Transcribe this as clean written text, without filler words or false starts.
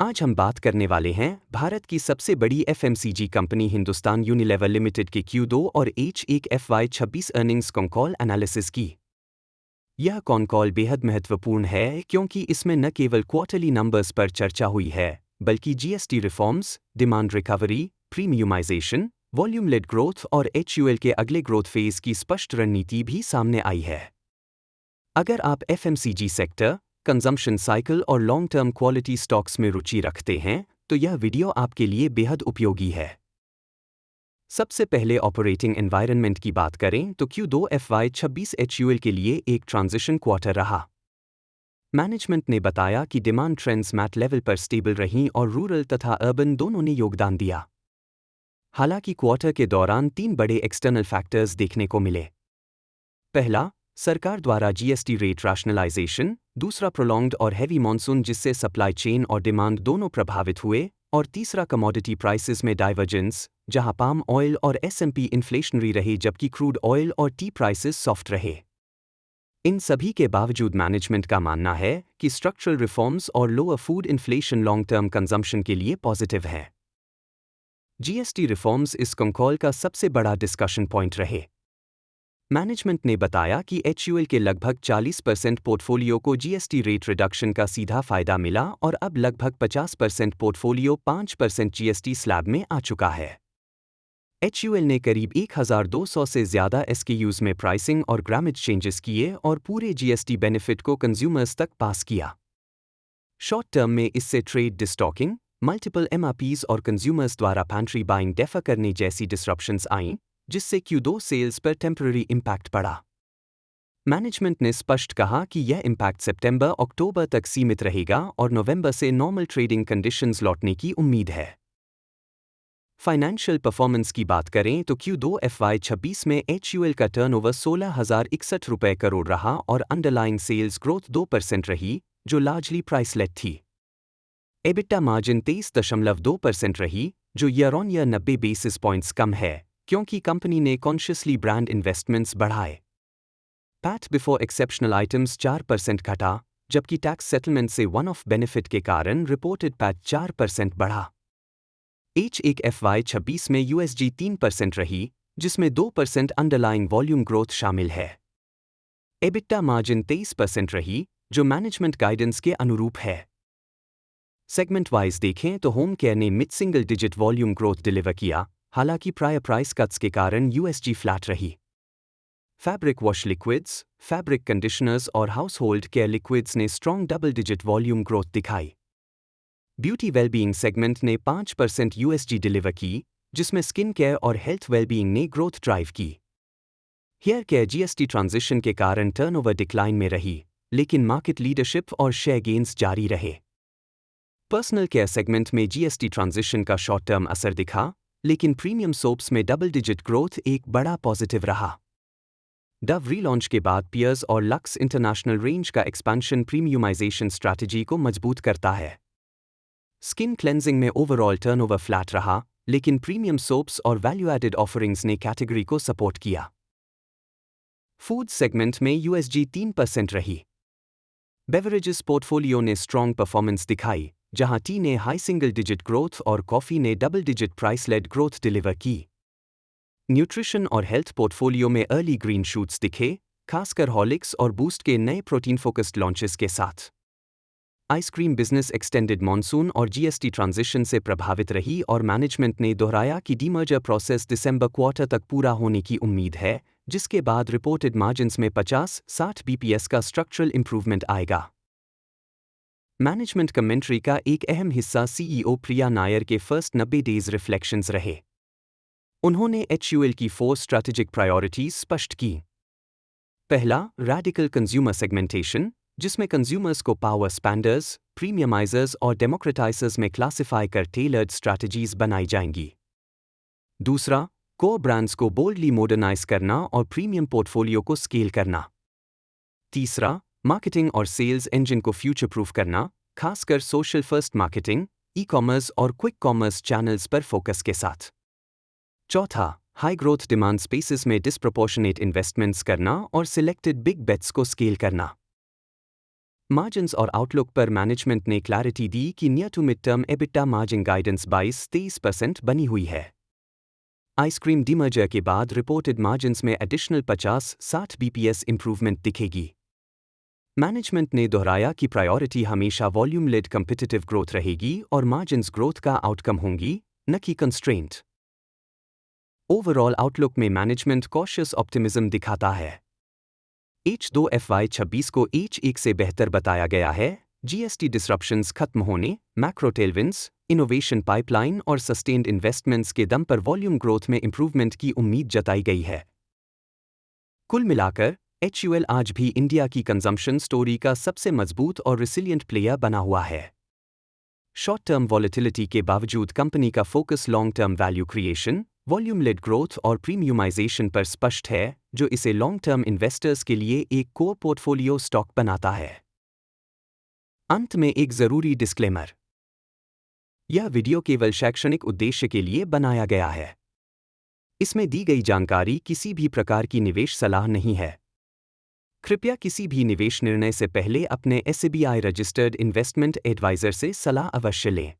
आज हम बात करने वाले हैं भारत की सबसे बड़ी FMCG company Hindustan Unilever limited के Q2 और H1 FY26 earnings call analysis की। यह कॉल बेहद महत्वपूर्ण है क्योंकि इसमें न केवल क्वार्टरली नंबर्स पर चर्चा हुई है बल्कि GST reforms, demand recovery, premiumisation, volume led growth और HUL के अगले ग्रोथ फेज की स्पष्ट रणनीति भी सामने आई है। अगर आप एफएमसीजी सेक्टर, कंजम्पशन साइकिल और लॉन्ग टर्म क्वालिटी स्टॉक्स में रुचि रखते हैं तो यह वीडियो आपके लिए बेहद उपयोगी है। सबसे पहले ऑपरेटिंग एनवायरनमेंट की बात करें तो Q2 FY26 HUL के लिए एक ट्रांजिशन क्वार्टर रहा। मैनेजमेंट ने बताया कि डिमांड ट्रेंड्स मैट लेवल पर स्टेबल रहीं और रूरल तथा अर्बन दोनों ने योगदान दिया। हालांकि क्वार्टर के दौरान 3 बड़े एक्सटर्नल फैक्टर्स देखने को मिले। पहला, सरकार द्वारा जीएसटी रेट रैशनलाइजेशन, दूसरा प्रोलॉन्ग्ड और हैवी मॉनसून जिससे सप्लाई चेन और डिमांड दोनों प्रभावित हुए, और तीसरा कमोडिटी प्राइसेस में डाइवर्जेंस, जहां पाम ऑयल और S&P इन्फ्लेशनरी रहे जबकि क्रूड ऑयल और टी प्राइसेस सॉफ्ट रहे। इन सभी के बावजूद मैनेजमेंट का मानना है कि स्ट्रक्चरल रिफॉर्म्स और lower food inflation long term consumption के लिए पॉजिटिव है। जीएसटी रिफॉर्म्स इस कॉल का सबसे बड़ा डिस्कशन पॉइंट रहे। मैनेजमेंट ने बताया कि HUL के लगभग 40% पोर्टफोलियो को जीएसटी रेट रिडक्शन का सीधा फायदा मिला और अब लगभग 50% पोर्टफोलियो 5% जीएसटी स्लैब में आ चुका है। HUL ने करीब 1200 से ज़्यादा SKUs में प्राइसिंग और ग्रामेज चेंजेस किए और पूरे जीएसटी बेनिफिट को कंज्यूमर्स तक पास किया। शॉर्ट टर्म में इससे ट्रेड डिस्टॉकिंग, मल्टीपल MRPs और कंज्यूमर्स द्वारा पैंट्री बाइंग डेफर करने जैसी डिसरप्शंस आईं, जिससे Q2 सेल्स पर टेम्पररी इम्पैक्ट पड़ा। मैनेजमेंट ने स्पष्ट कहा कि यह इम्पैक्ट सितंबर-अक्टूबर तक सीमित रहेगा और नवंबर से नॉर्मल ट्रेडिंग कंडीशंस लौटने की उम्मीद है। फाइनेंशियल परफॉर्मेंस की बात करें तो Q2 FY26 में HUL का टर्नओवर 16,061 रुपये करोड़ रहा और अंडरलाइंग सेल्स ग्रोथ 2% रही, जो लार्जली प्राइस लेड थी। EBITDA मार्जिन 23.2% रही, जो year on year 90 basis points कम है क्योंकि कंपनी ने कॉन्शियसली ब्रांड इन्वेस्टमेंट्स बढ़ाए। पैट बिफोर एक्सेप्शनल आइटम्स 4% घटा, जबकि टैक्स सेटलमेंट से वन ऑफ बेनिफिट के कारण रिपोर्टेड पैट 4% बढ़ा। H1 FY26 में USD 3% रही, जिसमें 2% अंडरलाइंग वॉल्यूम ग्रोथ शामिल है। EBITDA मार्जिन 23% रही, जो मैनेजमेंट गाइडेंस के अनुरूप है। सेगमेंट वाइज देखें तो होम केयर ने mid single digit volume growth deliver किया, हालांकि प्रायर प्राइस कट्स के कारण USG फ्लैट रही। Fabric wash liquids, fabric conditioners और हाउस होल्ड केयर लिक्विड्स ने strong double digit volume growth दिखाई। ब्यूटी वेलबीइंग सेगमेंट ने 5% USG डिलीवर की, जिसमें स्किन केयर और हेल्थ वेलबीइंग ने ग्रोथ ड्राइव की। हेयर केयर जीएसटी ट्रांजिशन के कारण टर्नओवर डिक्लाइन में रही, लेकिन मार्केट लीडरशिप और शेयर गेन्स जारी रहे। पर्सनल केयर सेगमेंट में जीएसटी ट्रांजिशन का शॉर्ट टर्म असर दिखा, लेकिन प्रीमियम सोप्स में डबल डिजिट ग्रोथ एक बड़ा पॉजिटिव रहा। डव रीलॉन्च के बाद पियर्स और लक्स इंटरनेशनल रेंज का एक्सपेंशन प्रीमियमाइजेशन स्ट्रैटेजी को मजबूत करता है। स्किन क्लेंजिंग में ओवरऑल टर्नओवर फ्लैट रहा, लेकिन प्रीमियम सोप्स और वैल्यू एडेड ऑफरिंग्स ने कैटेगरी को सपोर्ट किया। फूड सेगमेंट में USG 3% रही। बेवरेजेस पोर्टफोलियो ने स्ट्रॉन्ग परफॉर्मेंस दिखाई, जहां टी ने हाई सिंगल डिजिट ग्रोथ और कॉफी ने double digit price led growth deliver की। न्यूट्रिशन और हेल्थ पोर्टफोलियो में अर्ली ग्रीन शूट्स दिखे, खासकर हॉर्लिक्स और बूस्ट के नए प्रोटीन फोकस्ड लॉन्चेस के साथ। आइसक्रीम बिजनेस एक्सटेंडेड मॉनसून और जीएसटी ट्रांजिशन से प्रभावित रही और मैनेजमेंट ने दोहराया कि डीमर्जर प्रोसेस दिसंबर क्वार्टर तक पूरा होने की उम्मीद है, जिसके बाद रिपोर्टेड मार्जिन्स में 50-60 BPS का स्ट्रक्चरल इंप्रूवमेंट आएगा। मैनेजमेंट कमेंट्री का एक अहम हिस्सा CEO प्रिया नायर के फर्स्ट 90 डेज रिफ्लेक्शंस रहे। उन्होंने HUL की 4 स्ट्रैटेजिक प्रायोरिटीज स्पष्ट की। पहला, रैडिकल कंज्यूमर सेगमेंटेशन, जिसमें कंज्यूमर्स को पावर स्पैंडर्स, प्रीमियमाइजर्स और डेमोक्रेटाइजर्स में क्लासिफाई कर टेलर्ड स्ट्रैटेजीज बनाई जाएंगी। दूसरा, कोर ब्रांड्स को बोल्डली मॉडर्नाइज करना और प्रीमियम पोर्टफोलियो को स्केल करना। तीसरा, मार्केटिंग और सेल्स इंजन को फ्यूचर प्रूफ करना, खासकर सोशल फर्स्ट मार्केटिंग, ई-कॉमर्स और क्विक कॉमर्स चैनल्स पर फोकस के साथ। चौथा, हाई ग्रोथ डिमांड स्पेसेस में डिस्प्रोपोर्शनेट इन्वेस्टमेंट्स करना और सिलेक्टेड बिग बेट्स को स्केल करना। मार्जिन्स और आउटलुक पर मैनेजमेंट ने क्लैरिटी दी कि near to mid term EBITDA margin guidance 22-23% बनी हुई है। आइसक्रीम डीमर्जर के बाद रिपोर्टेड मार्जिन्स में एडिशनल 50-60 bps इंप्रूवमेंट दिखेगी। मैनेजमेंट ने दोहराया कि प्रायोरिटी हमेशा वॉल्यूम लेड कम्पिटिटिव ग्रोथ रहेगी और मार्जिन्स ग्रोथ का आउटकम होंगी, न कि कंस्ट्रेंट। ओवरऑल आउटलुक में मैनेजमेंट कॉशियस ऑप्टिमिज्म दिखाता है। H2 FY26 को H1 से बेहतर बताया गया है। जीएसटी डिसरप्शंस खत्म होने, मैक्रो टेलविंड्स, इनोवेशन पाइपलाइन और सस्टेन्ड इन्वेस्टमेंट्स के दम पर वॉल्यूम ग्रोथ में इंप्रूवमेंट की उम्मीद जताई गई है। कुल मिलाकर HUL आज भी इंडिया की कंजम्पशन स्टोरी का सबसे मजबूत और रिसिलियंट प्लेयर बना हुआ है। शॉर्ट टर्म वॉलेटिलिटी के बावजूद कंपनी का focus long term value creation, volume led growth और प्रीमियमाइजेशन पर स्पष्ट है, जो इसे लॉन्ग टर्म इन्वेस्टर्स के लिए एक कोर पोर्टफोलियो स्टॉक बनाता है। अंत में एक जरूरी डिस्क्लेमर। यह वीडियो केवल शैक्षणिक उद्देश्य के लिए बनाया गया है। इसमें दी गई जानकारी किसी भी प्रकार की निवेश सलाह नहीं है। कृपया किसी भी निवेश निर्णय से पहले अपने SEBI रजिस्टर्ड इन्वेस्टमेंट एडवाइजर से सलाह अवश्य लें।